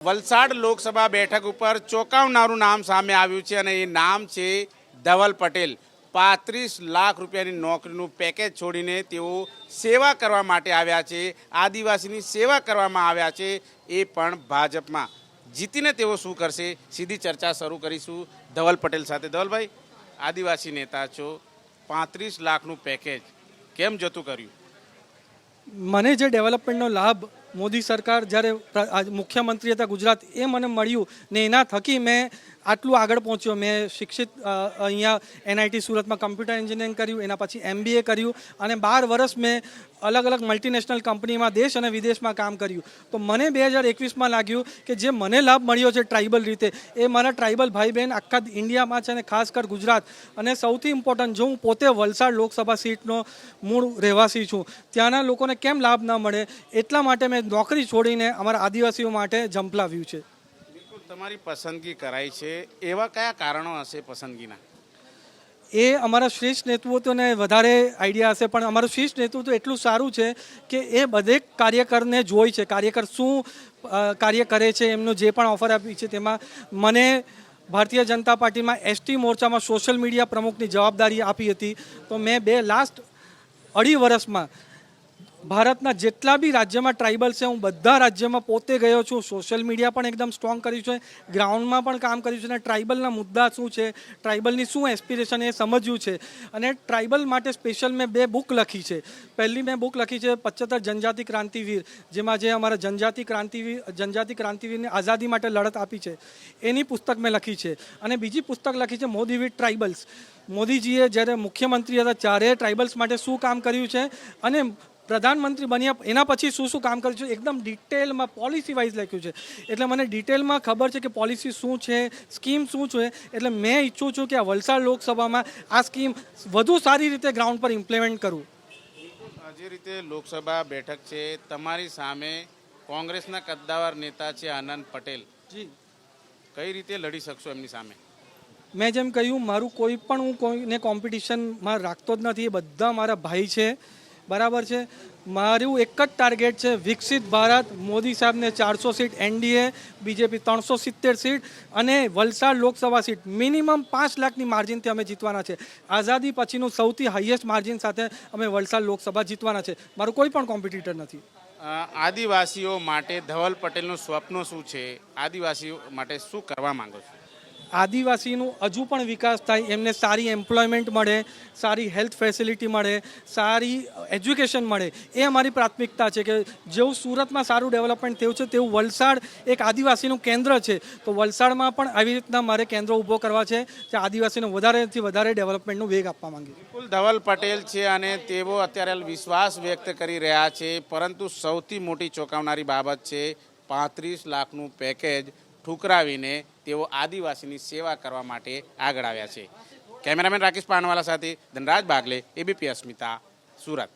વલસાડ લોકસભા બેઠક ઉપર ચોંકાવનારું નામ સામે આવ્યું છે અને એ નામ છે ધવલ પટેલ। 35 લાખ રૂપિયાની નોકરીનું પેકેજ છોડીને તેઓ સેવા કરવા માટે આવ્યા છે, આદિવાસીની સેવા કરવામાં આવ્યા છે, એ પણ ભાજપમાં। જીતીને તેઓ શું કરશે, સીધી ચર્ચા શરૂ કરીશું ધવલ પટેલ સાથે। ધવલભાઈ, આદિવાસી નેતા છો, 35 લાખનું પેકેજ કેમ જતું કર્યું? મને જે ડેવલપમેન્ટનો લાભ મોદી સરકાર જ્યારે મુખ્યમંત્રી હતા ગુજરાત, એ મને મળ્યું ને એના થકી મેં આટલું આગળ પહોંચ્યો। મેં શિક્ષિત અહીંયા NIT સુરતમાં કમ્પ્યુટર એન્જિનિયરિંગ કર્યું, એના પછી MBA કર્યું અને 12 વર્ષ મેં અલગ અલગ મલ્ટીનેશનલ કંપનીમાં દેશ અને વિદેશમાં કામ કર્યું। તો મને 2021માં લાગ્યું કે જે મને લાભ મળ્યો છે ટ્રાઇબલ રીતે, એ મારા ટ્રાઇબલ ભાઈ બહેન આખા ઇન્ડિયામાં છે અને ખાસ કર ગુજરાત। અને સૌથી ઇમ્પોર્ટન્ટ, જો હું પોતે વલસાડ લોકસભા સીટનો મૂળ રહેવાસી છું, ત્યાંના લોકોને કેમ લાભ ન મળે, એટલા માટે મેં નોકરી છોડીને અમારા આદિવાસીઓ માટે ઝંપલાવ્યું છે। બિલકુલ, તમારી પસંદગી કરાઈ છે, એવા કયા કારણો હશે પસંદગીના? એ અમારા શ્રેષ્ઠ નેતૃત્વને વધારે આઈડિયા હશે, પણ અમારું શ્રેષ્ઠ નેતૃત્વ એટલું સારું છે કે એ બધે કાર્યકરને જોઈ છે, કાર્યકર શું કાર્ય કરે છે, એમનું જે પણ ઓફર આપી છે તેમાં મને ભારતીય જનતા પાર્ટીમાં ST મોરચામાં સોશિયલ મીડિયા પ્રમુખની જવાબદારી આપી હતી। તો મેં લાસ્ટ 2.5 વર્ષમાં ભારતના જેટલા બી રાજ્યમાં ટ્રાઇબલ છે, હું બધા રાજ્યમાં પોતે ગયો છું। સોશિયલ મીડિયા પણ એકદમ સ્ટ્રોંગ કર્યું છે, ગ્રાઉન્ડમાં પણ કામ કર્યું છે અને ટ્રાઇબલના મુદ્દા શું છે, ટ્રાઇબલની શું એસ્પિરેશન, એ સમજ્યું છે। અને ટ્રાઇબલ માટે સ્પેશિયલ મેં 2 બુક લખી છે। પહેલી મેં બુક લખી છે 75 જનજાતિ ક્રાંતિવીર, જેમાં જે અમારા જનજાતિ ક્રાંતિવીરને આઝાદી માટે લડત આપી છે, એની પુસ્તક મેં લખી છે। અને બીજી પુસ્તક લખી છે મોદી વિથ ટ્રાઇબલ્સ। મોદીજીએ જ્યારે મુખ્યમંત્રી હતા ત્યારે ટ્રાઇબલ્સ માટે શું કામ કર્યું છે અને પ્રધાનમંત્રી બન્યા એના પછી શું શું કામ કર્યું છે, એકદમ ડિટેલમાં પોલિસી વાઇઝ લખ્યું છે। એટલે મને ડિટેલમાં ખબર છે કે પોલિસી શું છે, સ્કીમ શું છે। એટલે મેં ઈચ્છું છું કે આ વલસાડ લોકસભામાં આ સ્કીમ વધુ સારી રીતે ગ્રાઉન્ડ પર ઇમ્પ્લિમેન્ટ કરું। જે રીતે લોકસભા બેઠક છે, તમારી સામે કોંગ્રેસના કદ્દાવર નેતા છે આનંદ પટેલ, જી, કઈ રીતે લડી શકશો એમની સામે? મેં જેમ કહ્યું, મારું કોઈ પણ હું કોઈને કોમ્પિટિશનમાં રાખતો જ નથી, એ બધા મારા ભાઈ છે, બરાબર છે। મારું એક જ ટાર્ગેટ છે, વિકસિત ભારત, મોદી સાહેબને 400 સીટ, NDA BJP 370 સીટ અને વલસાડ લોકસભા સીટ મિનિમમ 5 લાખની માર્જિનથી અમે જીતવાના છે। આઝાદી પછીનું સૌથી હાઈએસ્ટ માર્જિન સાથે અમે વલસાડ લોકસભા જીતવાના છે। મારું કોઈ પણ કોમ્પિટિટર નથી। આદિવાસીઓ માટે ધવલ પટેલનું સ્વપ્ન શું છે? આદિવાસીઓ માટે શું કરવા માંગો છો? આદિવાસીનું હજુ પણ વિકાસ થાય, એમને સારી એમ્પ્લોયમેન્ટ મળે, સારી હેલ્થ ફેસિલિટી મળે, સારી એજ્યુકેશન મળે, એ અમારી પ્રાથમિકતા છે। કે જેવું સુરતમાં સારું ડેવલપમેન્ટ થયું છે, તેવું વલસાડ એક આદિવાસીનું કેન્દ્ર છે, તો વલસાડમાં પણ આવી રીતના મારે કેન્દ્ર ઊભો કરવા છે, જે આદિવાસીને વધારેથી વધારે ડેવલપમેન્ટનું વેગ આપવા માંગીએ। બિલકુલ, ધવલ પટેલ છે અને તેઓ અત્યારે વિશ્વાસ વ્યક્ત કરી રહ્યા છે, પરંતુ સૌથી મોટી ચોંકાવનારી બાબત છે 35 લાખનું પેકેજ ઠુકરાવીને તેઓ આદિવાસીની સેવા કરવા માટે આગળ આવ્યા છે। કેમેરામેન રાકેશ પાનવાલા સાથે ધનરાજ બાગલે, ABP અસ્મિતા, સુરત।